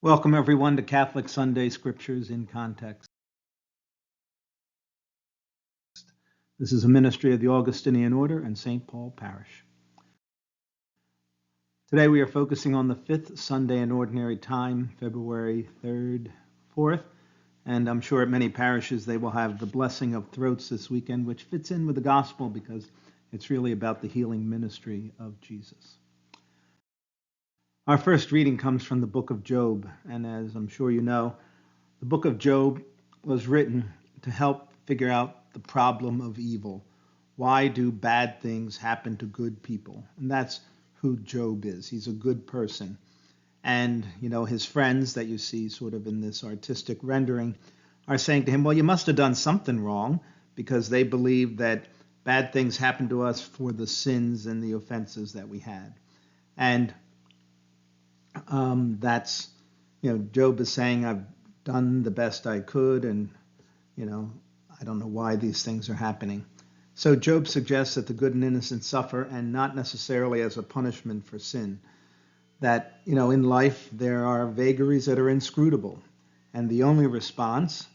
Welcome, everyone, to Catholic Sunday Scriptures in Context. This is a ministry of the Augustinian Order and St. Paul Parish. Today we are focusing on the fifth Sunday in Ordinary Time, February 3rd, 4th, and I'm sure at many parishes they will have the blessing of throats this weekend, which fits in with the gospel because it's really about the healing ministry of Jesus. Our first reading comes from the book of Job, and as I'm sure you know, the book of Job was written to help figure out the problem of evil. Why do bad things happen to good people? And that's who Job is. He's a good person. And, his friends that you see sort of in this artistic rendering are saying to him, well, you must have done something wrong, because they believe that bad things happen to us for the sins and the offenses that we had. And that's, Job is saying, I've done the best I could, and, I don't know why these things are happening. So Job suggests that the good and innocent suffer, and not necessarily as a punishment for sin. That, in life there are vagaries that are inscrutable, and the only response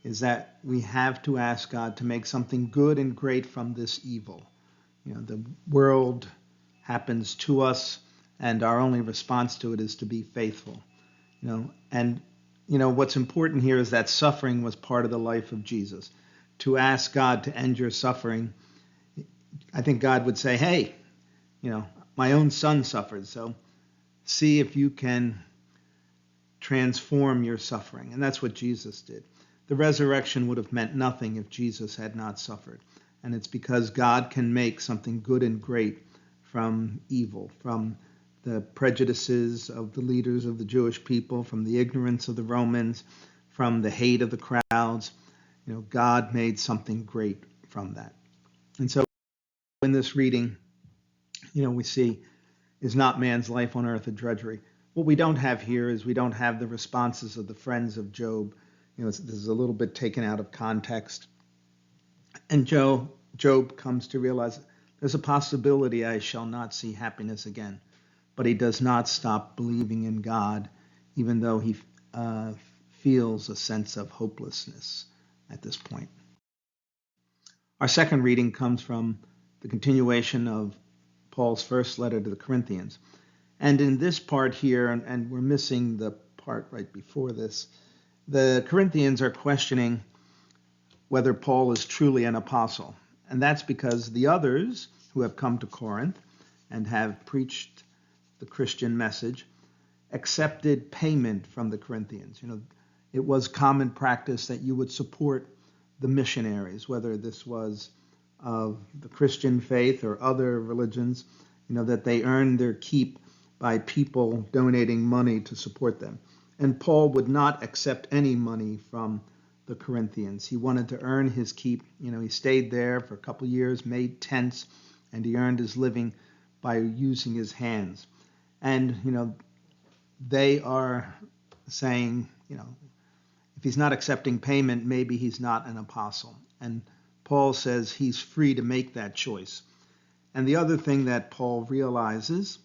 is that we have to ask God to make something good and great from this evil. The world happens to us, and our only response to it is to be faithful. What's important here is that suffering was part of the life of Jesus. To ask God to end your suffering, I think God would say, hey, my own son suffered, so see if you can transform your suffering. And that's what Jesus did. The resurrection would have meant nothing if Jesus had not suffered. And it's because God can make something good and great from evil, from the prejudices of the leaders of the Jewish people, from the ignorance of the Romans, from the hate of the crowds. God made something great from that. And so in this reading, we see, is not man's life on earth a drudgery? What we don't have here is we don't have the responses of the friends of Job. This is a little bit taken out of context. And Job comes to realize there's a possibility I shall not see happiness again. But he does not stop believing in God, even though he feels a sense of hopelessness at this point. Our second reading comes from the continuation of Paul's first letter to the Corinthians. And in this part here, and we're missing the part right before this, the Corinthians are questioning whether Paul is truly an apostle. And that's because the others who have come to Corinth and have preached the Christian message accepted payment from the Corinthians. It was common practice that you would support the missionaries, whether this was of the Christian faith or other religions, that they earned their keep by people donating money to support them. And Paul would not accept any money from the Corinthians. He wanted to earn his keep. He stayed there for a couple of years, made tents, and he earned his living by using his hands. And, they are saying, if he's not accepting payment, maybe he's not an apostle. And Paul says he's free to make that choice. And the other thing that Paul realizes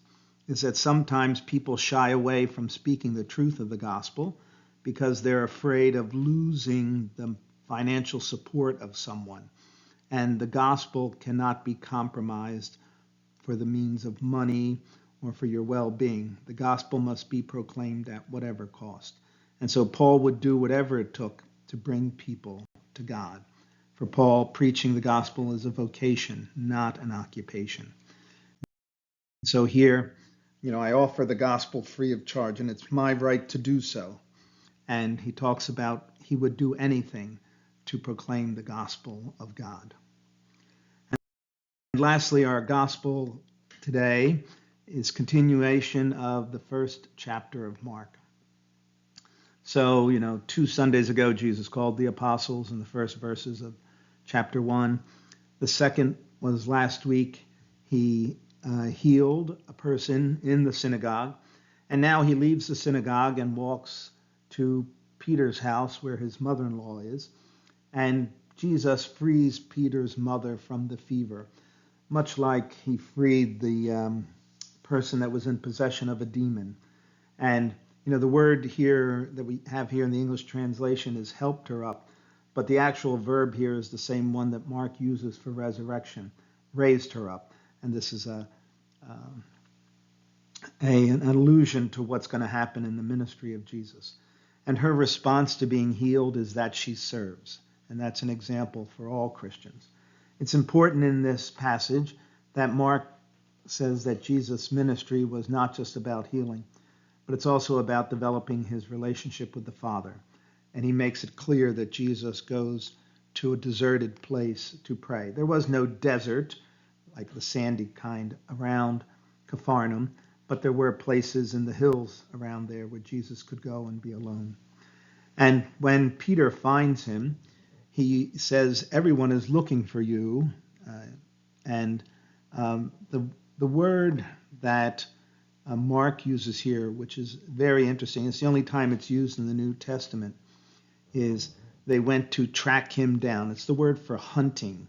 is that sometimes people shy away from speaking the truth of the gospel because they're afraid of losing the financial support of someone. And the gospel cannot be compromised for the means of money or for your well-being. The gospel must be proclaimed at whatever cost. And so Paul would do whatever it took to bring people to God. For Paul, preaching the gospel is a vocation, not an occupation. So here, I offer the gospel free of charge, and it's my right to do so. And he talks about he would do anything to proclaim the gospel of God. And lastly, our gospel today is continuation of the first chapter of Mark. So, 2 Sundays ago, Jesus called the apostles in the first verses of chapter 1. The second was last week. He healed a person in the synagogue. And now he leaves the synagogue and walks to Peter's house where his mother-in-law is. And Jesus frees Peter's mother from the fever, much like he freed the person that was in possession of a demon. And The word here that we have here in the English translation is helped her up, but the actual verb here is the same one that Mark uses for resurrection, raised her up. And this is an allusion to what's going to happen in the ministry of Jesus. And her response to being healed is that she serves. And that's an example for all Christians. It's important in this passage that Mark says that Jesus' ministry was not just about healing, but it's also about developing his relationship with the Father. And he makes it clear that Jesus goes to a deserted place to pray. There was no desert, like the sandy kind, around Capharnaum, but there were places in the hills around there where Jesus could go and be alone. And when Peter finds him, he says, everyone is looking for you. And the word that Mark uses here, which is very interesting, it's the only time it's used in the New Testament, is they went to track him down. It's the word for hunting.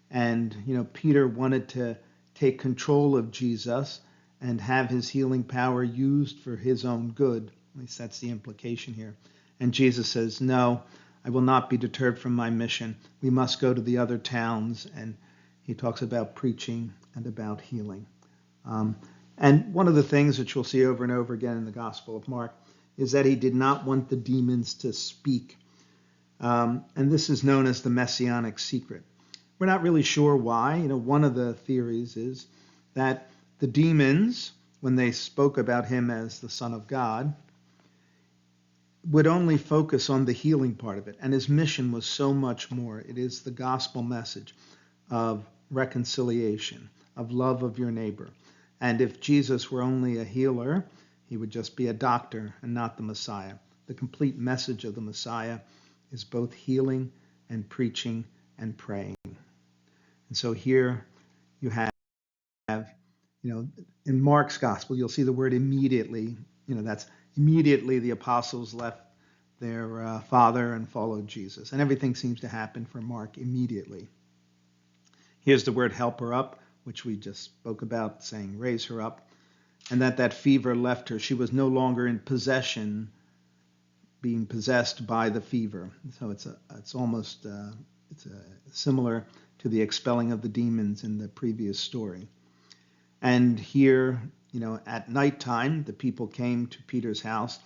And, Peter wanted to take control of Jesus and have his healing power used for his own good. At least that's the implication here. And Jesus says, no, I will not be deterred from my mission. We must go to the other towns. And he talks about preaching and about healing. And one of the things that you'll see over and over again in the Gospel of Mark is that he did not want the demons to speak. And this is known as the messianic secret. We're not really sure why. One of the theories is that the demons, when they spoke about him as the Son of God, would only focus on the healing part of it. And his mission was so much more. It is the gospel message of reconciliation, of love of your neighbor. And if Jesus were only a healer, he would just be a doctor and not the Messiah. The complete message of the Messiah is both healing and preaching and praying. And so here you have, in Mark's gospel, you'll see the word immediately. That's immediately the apostles left their father and followed Jesus. And everything seems to happen for Mark immediately. Here's the word help her up, which we just spoke about, saying raise her up. And that fever left her. She was no longer in possession, being possessed by the fever. So it's almost similar to the expelling of the demons in the previous story. And here, at nighttime, the people came to Peter's house.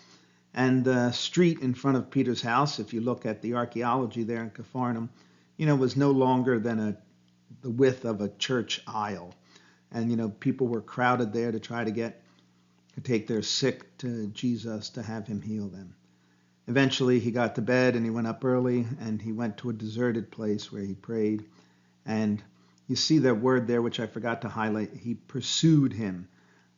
And the street in front of Peter's house, if you look at the archaeology there in Capharnaum, was no longer than the width of a church aisle. And, people were crowded there to try to take their sick to Jesus to have him heal them. Eventually, he got to bed and he went up early and he went to a deserted place where he prayed. And you see that word there, which I forgot to highlight. He pursued him.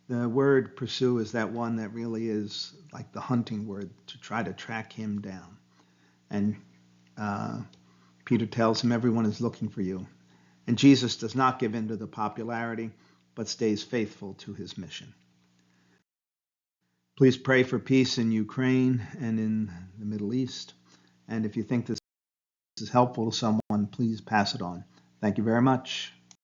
The word pursue is that one that really is like the hunting word, to try to track him down. And Peter tells him, everyone is looking for you. And Jesus does not give in to the popularity, but stays faithful to his mission. Please pray for peace in Ukraine and in the Middle East. And if you think this is helpful to someone, please pass it on. Thank you very much.